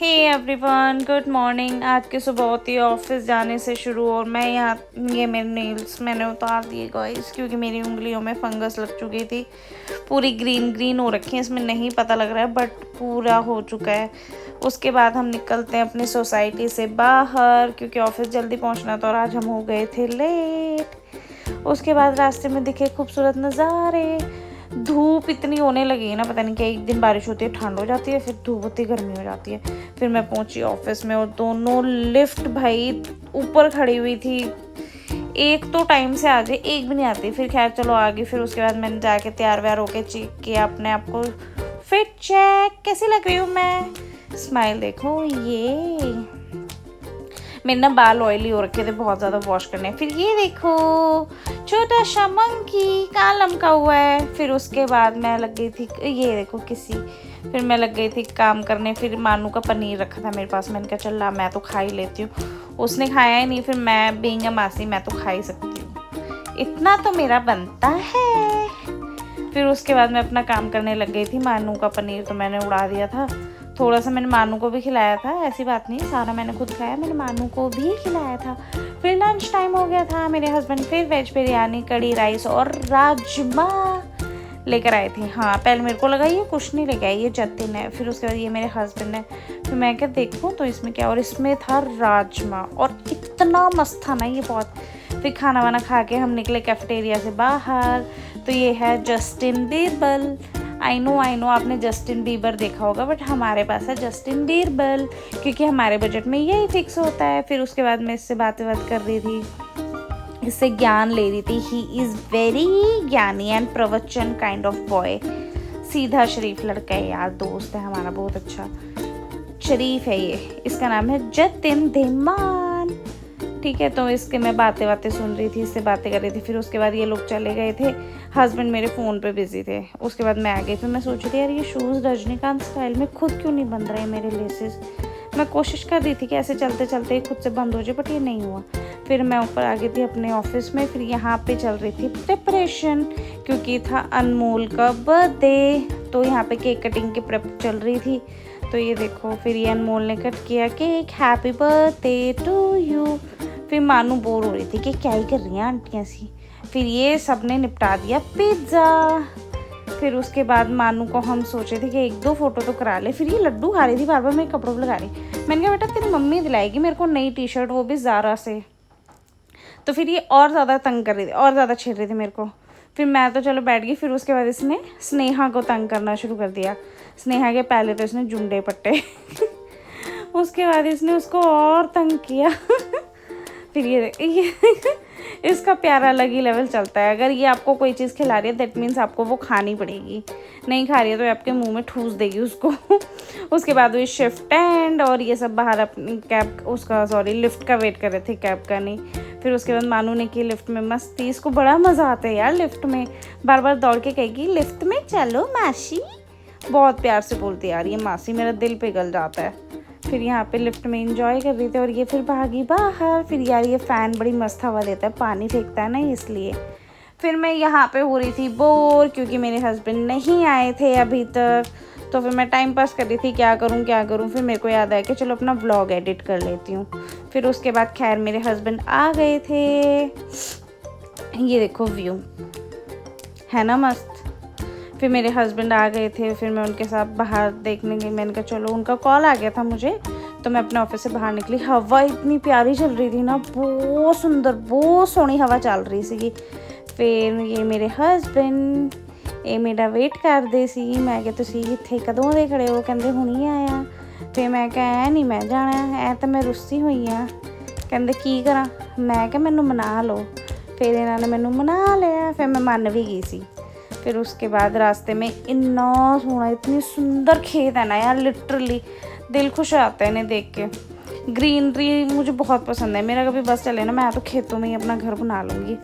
Hey everyone, good morning. आज की सुबह होती है ऑफिस जाने से शुरू और मैं यहाँ ये मेरे नेल्स मैंने उतार दिए गाइस, क्योंकि मेरी उंगलियों में फंगस लग चुकी थी। पूरी ग्रीन ग्रीन हो रखी है, इसमें नहीं पता लग रहा है बट पूरा हो चुका है। उसके बाद हम निकलते हैं अपनी सोसाइटी से बाहर, क्योंकि ऑफिस जल्दी पहुँचना था और आज हम हो गए थे लेट। उसके बाद रास्ते में दिखे खूबसूरत नज़ारे। धूप इतनी होने लगी है ना, पता नहीं क्या, एक दिन बारिश होती है ठंड हो जाती है, फिर धूप होती है गर्मी हो जाती है। फिर मैं पहुंची ऑफिस में और दोनों लिफ्ट भाई ऊपर खड़ी हुई थी। एक तो टाइम से आ गई, एक भी नहीं आती। फिर खैर चलो आ गई। फिर उसके बाद मैंने जाके तैयार व्यार होके चेक किया अपने आप को। फिट चेक, कैसी लग रही हूँ मैं? स्माइल देखो। ये मेरे ना बाल ऑयली हो रखे थे, बहुत ज़्यादा वॉश करने। फिर ये देखो छोटा सा मंकी कहाँ लमका हुआ है। फिर उसके बाद मैं लग गई थी, ये देखो किसी, फिर मैं लग गई थी काम करने। फिर मानू का पनीर रखा था मेरे पास, मैंने कहा चल ला मैं तो खा ही लेती हूँ। उसने खाया ही नहीं, फिर मैं बीइंग अ मासी मैं तो खा ही सकती हूँ, इतना तो मेरा बनता है। फिर उसके बाद मैं अपना काम करने लग गई थी। मानू का पनीर तो मैंने उड़ा दिया था, थोड़ा सा मैंने मानू को भी खिलाया था, ऐसी बात नहीं, सारा मैंने खुद खाया, मैंने मानू को भी खिलाया था। फिर लंच टाइम हो गया था। मेरे हस्बैंड फिर वेज बिरयानी, कड़ी राइस और राजमा लेकर आए थे। हाँ, पहले मेरे को लगा ये कुछ नहीं लेके आई, ये जतिन है। फिर उसके बाद ये मेरे हस्बैंड है। फिर मैं क्या देखूँ तो इसमें क्या, और इसमें था राजमा और इतना मस्त था ना ये, बहुत। फिर खाना वाना खा के हम निकले कैफेटेरिया से बाहर। तो ये है जस्टिन बीबर। आई नो आपने जस्टिन बीबर देखा होगा, बट हमारे पास है जस्टिन बीरबल, क्योंकि हमारे बजट में यही फिक्स होता है। फिर उसके बाद मैं इससे बात कर रही थी, इससे ज्ञान ले रही थी। ही इज़ वेरी ज्ञानी एंड प्रवचन काइंड ऑफ बॉय। सीधा शरीफ लड़का है यार, दोस्त है हमारा, बहुत अच्छा शरीफ है ये। इसका नाम है जतिन धीमान, ठीक है। तो इसके मैं बातें सुन रही थी, इससे बातें कर रही थी। फिर उसके बाद ये लोग चले गए थे, हस्बैंड मेरे फ़ोन पे बिजी थे। उसके बाद मैं आ गई। फिर मैं सोच रही थी यार ये शूज़ रजनीकांत स्टाइल में खुद क्यों नहीं बंध रहे मेरे लेसेस। मैं कोशिश कर रही थी कि ऐसे चलते चलते ही खुद से बंद हो जाए, बट ये नहीं हुआ। फिर मैं ऊपर आ गई थी अपने ऑफिस में। फिर यहाँ पे चल रही थी प्रिपरेशन, क्योंकि था अनमोल का बर्थडे, तो यहाँ पे केक कटिंग की प्रेप चल रही थी। तो ये देखो, फिर ये अनमोल ने कट किया cake, happy birthday to you. फिर मानू बोर हो रही थी कि क्या ही कर रही हैं आंटियाँ सी। फिर ये सब ने निपटा दिया पिज़्ज़ा। फिर उसके बाद मानू को हम सोचे थे कि एक दो फोटो तो करा ले। फिर ये लड्डू खा रही थी, बार बार मेरे कपड़ों पर लगा रही। मैंने कहा बेटा तेरी मम्मी दिलाएगी मेरे को नई टी शर्ट, वो भी ज़ारा से। तो फिर ये और ज़्यादा तंग कर रही थी, और ज़्यादा छेड़ रही थी मेरे को। फिर मैं तो चलो बैठ गई। फिर उसके बाद इसने स्नेहा को तंग करना शुरू कर दिया। स्नेहा के पहले तो इसने जुंडे पट्टे उसके बाद इसने उसको और तंग किया फिर ये इसका प्यारा अलग ही लेवल चलता है। अगर ये आपको कोई चीज़ खिला रही है दैट मीन्स आपको वो खानी पड़ेगी, नहीं खा रही है तो आपके मुंह में ठूस देगी उसको उसके बाद वो शिफ्ट एंड और ये सब बाहर अपनी कैब उसका लिफ्ट का वेट कर रहे थे, कैब का नहीं। फिर उसके बाद मानू ने की लिफ्ट में मस्ती। इसको बड़ा मज़ा आता है यार लिफ्ट में, बार बार दौड़ के कहेगी लिफ्ट में चलो मासी, बहुत प्यार से बोलती है यार ये मासी, मेरा दिल पिघल जाता है। फिर यहाँ पे लिफ्ट में इंजॉय कर रही थी और ये फिर भागी बाहर। फिर यार ये फ़ैन बड़ी मस्त हवा देता है, पानी फेंकता है ना इसलिए। फिर मैं यहाँ पे हो रही थी बोर, क्योंकि मेरे हस्बैंड नहीं आए थे अभी तक। तो फिर मैं टाइम पास कर रही थी, क्या करूँ। फिर मेरे को याद आया कि चलो अपना व्लॉग एडिट कर लेती हूँ। फिर उसके बाद खैर मेरे हस्बैंड आ गए थे। ये देखो व्यू है ना मस्त। फिर मेरे हस्बैंड आ गए थे, फिर मैं उनके साथ बाहर देखने गई। मैंने कहा चलो, उनका कॉल आ गया था मुझे, तो मैं अपने ऑफिस से बाहर निकली। हवा इतनी प्यारी चल रही थी ना, बहुत सुंदर, बहुत सोहनी हवा चल रही सी। फिर ये मेरे हस्बैंड ये मेरा वेट करते सी। मैं क्या तुसीं इत्थे कदों दे खड़े हो, कहंदे हुणी आया। फिर मैं कहा नहीं मैं जाना है, तो मैं रुस्सी हुई हाँ। कहंदे की करा, मैं क्या मैनू मना लो। फिर इन्होंने मैनू मना लिया, फिर मैं मन भी गई सी। फिर उसके बाद रास्ते में इतना सोहना, इतनी सुंदर खेत है ना यार, लिटरली दिल खुश आता है इन्हें देख के। ग्रीनरी मुझे बहुत पसंद है। मेरा कभी बस चले ना, मैं तो खेतों में ही अपना घर बना लूँगी।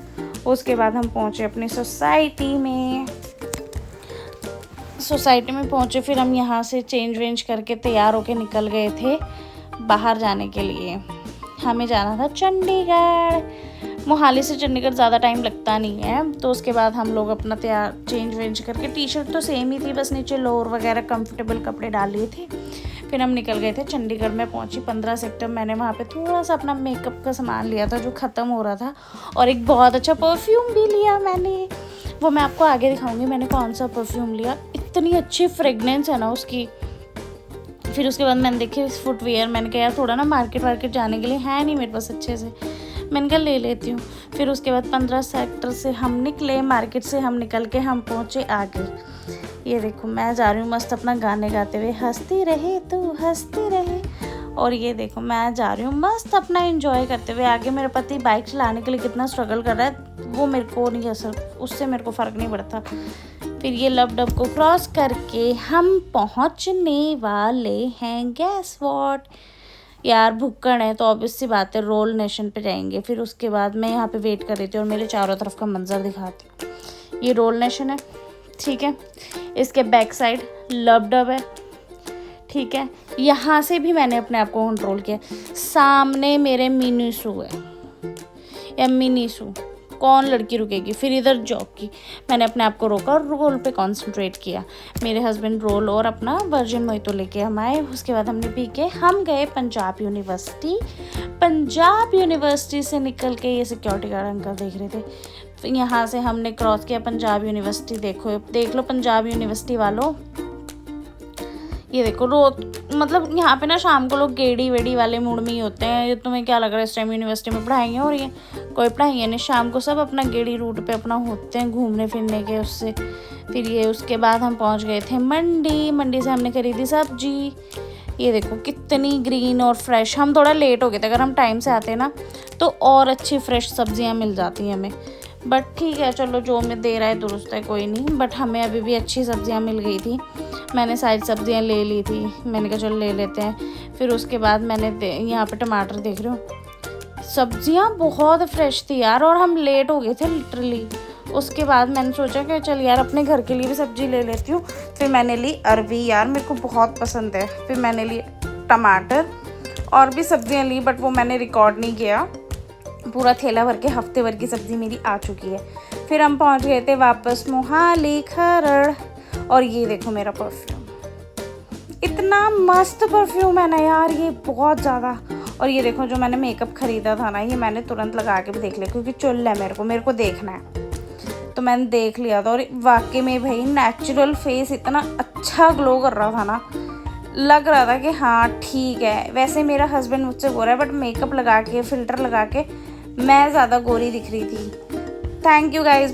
उसके बाद हम पहुँचे अपनी सोसाइटी में पहुँचे। फिर हम यहाँ से चेंज वेंज करके तैयार होके निकल गए थे बाहर जाने के लिए। हमें जाना था चंडीगढ़। मोहाली से चंडीगढ़ ज़्यादा टाइम लगता नहीं है। तो उसके बाद हम लोग अपना तैयार चेंज वेंज करके, टी शर्ट तो सेम ही थी, बस नीचे लोअर वगैरह कंफर्टेबल कपड़े डाल लिए थे। फिर हम निकल गए थे चंडीगढ़ में पहुंची 15 सेक्टर। मैंने वहाँ पे थोड़ा सा अपना मेकअप का सामान लिया था जो ख़त्म हो रहा था, और एक बहुत अच्छा परफ्यूम भी लिया मैंने, वो मैं आपको आगे दिखाऊंगी मैंने कौन सा परफ्यूम लिया। इतनी अच्छी फ्रेगनेंस है ना उसकी। फिर उसके बाद मैंने देखे फुटवेयर, मैंने कहा यार थोड़ा ना मार्केट जाने के लिए है नहीं मेरे पास अच्छे से, मैंने कहा ले लेती हूँ। फिर उसके बाद 15 सेक्टर से हम निकले, मार्केट से हम निकल के हम पहुँचे आगे। ये देखो मैं जा रही हूँ मस्त अपना गाने गाते हुए, हंसती रहे तू हंसती रहे। और ये देखो मैं जा रही हूँ मस्त अपना एंजॉय करते हुए आगे। मेरे पति बाइक चलाने के लिए कितना स्ट्रगल कर रहा है वो मेरे को नहीं असर, उससे मेरे को फ़र्क नहीं पड़ता। फिर ये लबडब को क्रॉस करके हम पहुँचने वाले हैं गैस वॉट, यार भुक्कड़ है तो ऑब्वियस सी बात है रोल नेशन पे जाएंगे। फिर उसके बाद मैं यहाँ पे वेट कर रही थी और मेरे चारों तरफ का मंजर दिखाती हूँ। ये रोल नेशन है, ठीक है, इसके बैक साइड लबडब है, ठीक है। यहाँ से भी मैंने अपने आप को कंट्रोल किया। सामने मेरे मिनीसू है या मिनीसू, कौन लड़की रुकेगी। फिर इधर जॉकी, मैंने अपने आप को रोका और रोल पे कंसंट्रेट किया। मेरे हस्बैंड रोल और अपना वर्जिन मोहितो लेके हम आए। उसके बाद हमने पी के हम गए पंजाब यूनिवर्सिटी। पंजाब यूनिवर्सिटी से निकल के ये सिक्योरिटी गार्ड अंकल देख रहे थे। यहाँ से हमने क्रॉस किया पंजाब यूनिवर्सिटी। देख लो पंजाब यूनिवर्सिटी वालों, ये देखो मतलब यहाँ पे ना शाम को लोग गेड़ी वेड़ी वाले मूड में ही होते हैं। ये तुम्हें क्या लग रहा है इस टाइम यूनिवर्सिटी में पढ़ाइयाँ हो रही हैं? कोई पढ़ाइयाँ नहीं, शाम को सब अपना गेड़ी रूट पे अपना होते हैं घूमने फिरने के उससे। फिर ये उसके बाद हम पहुँच गए थे मंडी से हमने खरीदी सब्जी। ये देखो कितनी ग्रीन और फ्रेश। हम थोड़ा लेट हो गए थे, अगर हम टाइम से आते ना तो और अच्छी फ्रेश सब्जियाँ मिल जाती हैं हमें, बट ठीक है चलो जो हमें दे रहा है दुरुस्त है कोई नहीं। बट हमें अभी भी अच्छी सब्जियां मिल गई थी, मैंने सारी सब्जियां ले ली थी, मैंने कहा चलो ले लेते हैं। फिर उसके बाद मैंने यहाँ पे टमाटर देख रहे हो, सब्जियां बहुत फ्रेश थी यार, और हम लेट हो गए थे लिटरली। उसके बाद मैंने सोचा कि चल यार अपने घर के लिए भी सब्जी ले लेती हूँ। फिर मैंने ली अरवी, यार मेरे को बहुत पसंद है। फिर मैंने ली टमाटर और भी सब्जियाँ ली, बट वो मैंने रिकॉर्ड नहीं किया। पूरा थैला भर के हफ्ते भर की सब्ज़ी मेरी आ चुकी है। फिर हम पहुंच गए थे वापस मोहाली खरड़। और ये देखो मेरा परफ्यूम, इतना मस्त परफ्यूम है ना यार ये, बहुत ज़्यादा। और ये देखो जो मैंने मेकअप ख़रीदा था ना, ये मैंने तुरंत लगा के भी देख लिया क्योंकि चुल है मेरे को देखना है, तो मैंने देख लिया था। और वाकई में भाई नेचुरल फेस इतना अच्छा ग्लो कर रहा था ना, लग रहा था कि हाँ ठीक है। वैसे मेरा हस्बैंड मुझसे गोरा है, बट मेकअप लगा के फ़िल्टर लगा के मैं ज़्यादा गोरी दिख रही थी। Thank you guys.